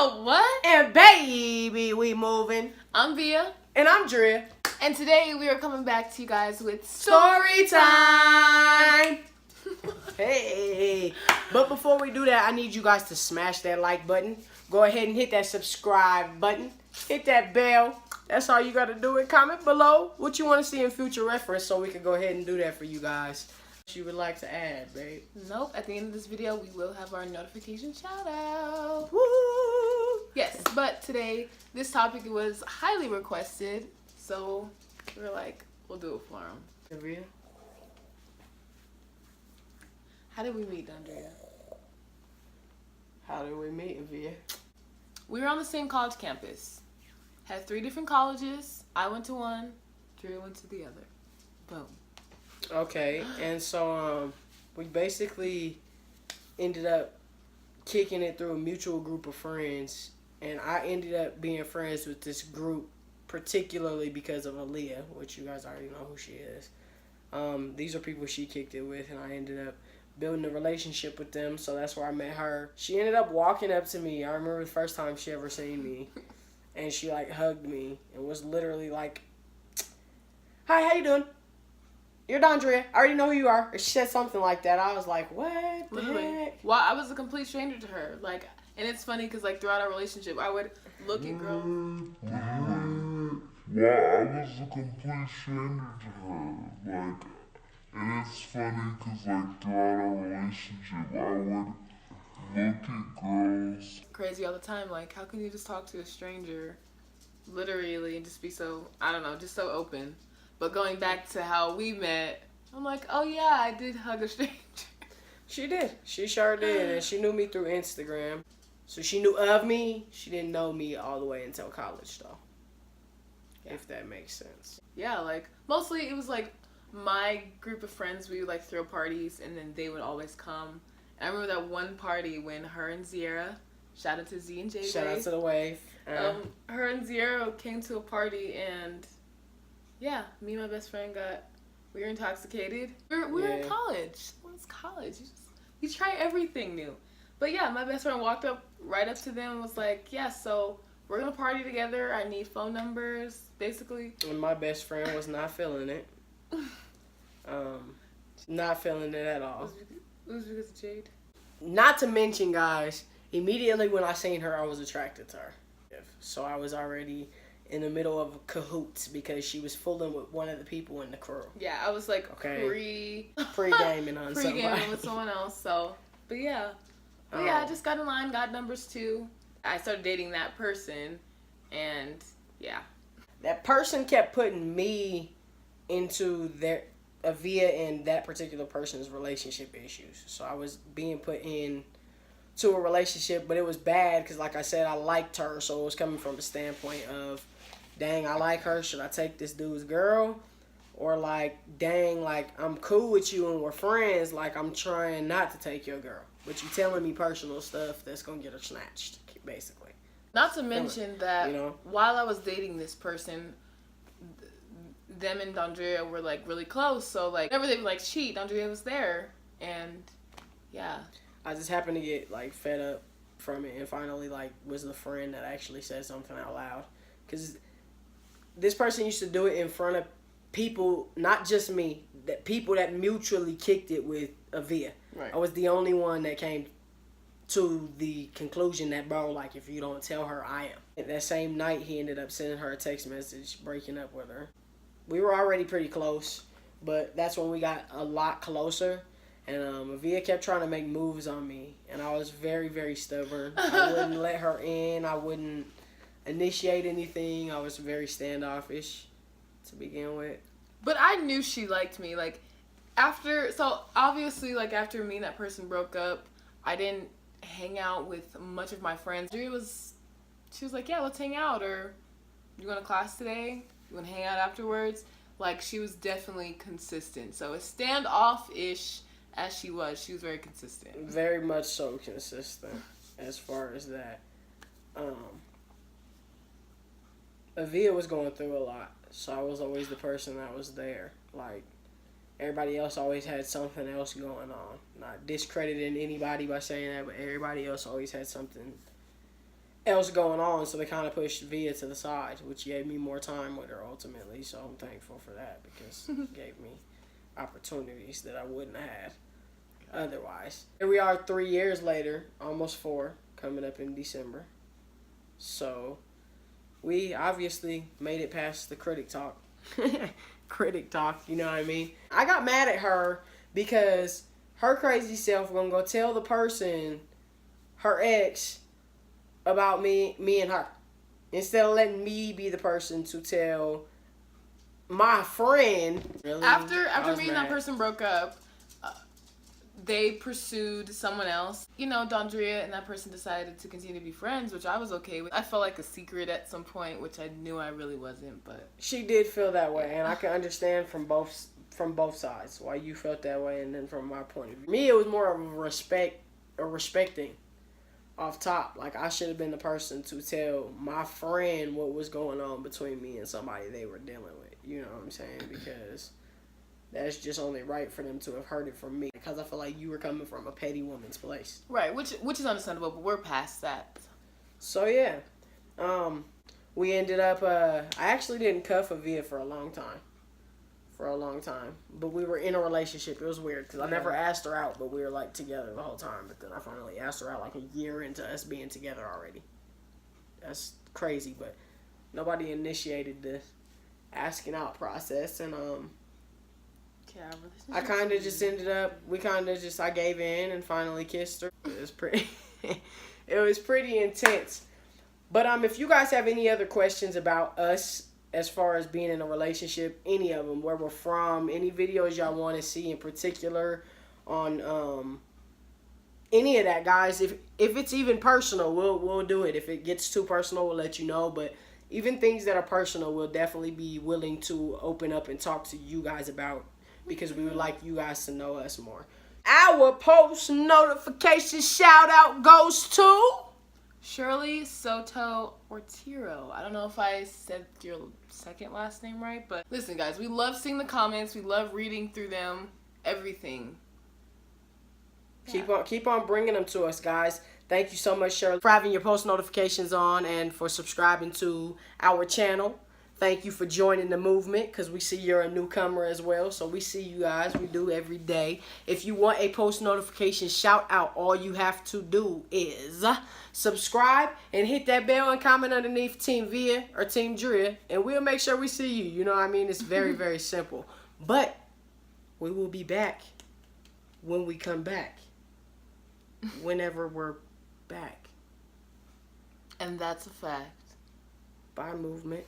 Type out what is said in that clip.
know what? And baby, we moving. I'm Via. And I'm Dria. And today we are coming back to you guys with Story time. Hey. But before we do that, I need you guys to smash that like button. Go ahead and hit that subscribe button. Hit that bell. That's all you got to do. And comment below what you want to see in future reference so we can go ahead and do that for you guys. What you would like to add, babe? Nope. At the end of this video, we will have our notification shout out. Woo! Yes, but today, this topic was highly requested. So we're like, we'll do it for them. Dria? How did we meet, Dria? How did we meet, Via? We were on the same college campus. Had 3 different colleges. I went to one. Dria went to the other. Boom. Okay, and so we basically ended up kicking it through a mutual group of friends, and I ended up being friends with this group particularly because of Aaliyah, which you guys already know who she is. These are people she kicked it with, and I ended up building a relationship with them, so that's where I met her. She ended up walking up to me. I remember the first time she ever seen me, and she like hugged me and was literally like, "Hi, how you doing? You're Dria. I already know who you are." Or she said something like that. I was like, what the heck? Well, I was a complete stranger to her. Like, and it's funny because like throughout our relationship, I would look at girls. Well, I was a complete stranger to her. Like, and it's funny because like throughout our relationship, I would look at girls. Crazy all the time. Like, how can you just talk to a stranger, literally, and just be so, I don't know, just so open. But going back to how we met, I'm like, oh yeah, I did hug a stranger. She did. She sure did. And she knew me through Instagram. So she knew of me. She didn't know me all the way until college, though. Yeah. If that makes sense. Yeah, like, mostly it was like my group of friends, we would like throw parties, and then they would always come. And I remember that one party when her and Zierra, shout out to Z and J. Shout out to the wave. Her and Zierra came to a party, and yeah, me and my best friend we were intoxicated. We were in college. What's college? You try everything new. But yeah, my best friend walked right up to them and was like, yeah, so we're going to party together. I need phone numbers, basically. And my best friend was not feeling it. Not feeling it at all. It was because of Jade. Not to mention, guys, immediately when I seen her, I was attracted to her. So I was already in the middle of cahoots because she was fooling with one of the people in the crew. Yeah, I was like pre-gaming on somebody. Pre-gaming with someone else, so. But yeah. I just got in line, got numbers too. I started dating that person, and yeah. That person kept putting me into Via and that particular person's relationship issues. So I was being put in to a relationship, but it was bad because, like I said, I liked her. So it was coming from a standpoint of, dang, I like her. Should I take this dude's girl? Or like, dang, like, I'm cool with you and we're friends. Like, I'm trying not to take your girl. But you telling me personal stuff that's going to get her snatched, basically. Not to mention that while I was dating this person, them and Dria were like really close. So like, whenever they would like cheat, Dria was there. And yeah. I just happened to get like fed up from it and finally like was the friend that actually said something out loud. Because this person used to do it in front of people, not just me, that people that mutually kicked it with Via. Right. I was the only one that came to the conclusion that, bro, like, if you don't tell her, I am. That same night, he ended up sending her a text message, breaking up with her. We were already pretty close, but that's when we got a lot closer. And Via kept trying to make moves on me, and I was very, very stubborn. I wouldn't let her in. I wouldn't initiate anything. I was very standoffish to begin with. But I knew she liked me. Like, obviously, like, after me and that person broke up, I didn't hang out with much of my friends. She was like, yeah, let's hang out, or you going to class today? You want to hang out afterwards? Like, she was definitely consistent. So as standoff-ish as she was very consistent. Very much so consistent as far as that. Avia was going through a lot, so I was always the person that was there. Like, everybody else always had something else going on. Not discrediting anybody by saying that, but everybody else always had something else going on, so they kind of pushed Via to the side, which gave me more time with her ultimately. So I'm thankful for that because it gave me opportunities that I wouldn't have had otherwise. Here we are 3 years later, almost 4, coming up in December. So we obviously made it past the critic talk. Critic talk, you know what I mean? I got mad at her because her crazy self gonna go tell the person, her ex, about me and her, instead of letting me be the person to tell my friend. Really? After me and that person broke up, they pursued someone else. You know, Dria and that person decided to continue to be friends, which I was okay with. I felt like a secret at some point, which I knew I really wasn't, but she did feel that way, and I can understand from both sides why you felt that way, and then from my point of view. Me, it was more of a respecting off top. Like, I should have been the person to tell my friend what was going on between me and somebody they were dealing with. You know what I'm saying? Because that's just only right for them to have heard it from me. Because I feel like you were coming from a petty woman's place. Right, which is understandable, but we're past that. So, yeah. We ended up, I actually didn't cuff Avia for a long time. But we were in a relationship. It was weird because I never asked her out, but we were like together the whole time. But then I finally asked her out like a year into us being together already. That's crazy, but nobody initiated the asking out process, and I kind of just ended up. I gave in and finally kissed her. It was pretty. It was pretty intense. But if you guys have any other questions about us, as far as being in a relationship, any of them, where we're from, any videos y'all want to see in particular on any of that, guys, if it's even personal, we'll do it. If it gets too personal, we'll let you know. But even things that are personal, we'll definitely be willing to open up and talk to you guys about, because we would like you guys to know us more. Our post notification shout out goes to Shirley Soto Ortiro. I don't know if I said your second last name right, but listen, guys, we love seeing the comments. We love reading through them. Everything. Yeah. Keep on bringing them to us, guys. Thank you so much, Shirley, for having your post notifications on and for subscribing to our channel. Thank you for joining the movement, because we see you're a newcomer as well. So we see you guys. We do every day. If you want a post notification shout out, all you have to do is subscribe and hit that bell and comment underneath Team Via or Team Dria, and we'll make sure we see you. You know what I mean? It's very, very simple. But we will be back when we come back. Whenever we're back. And that's a fact. Bye, movement.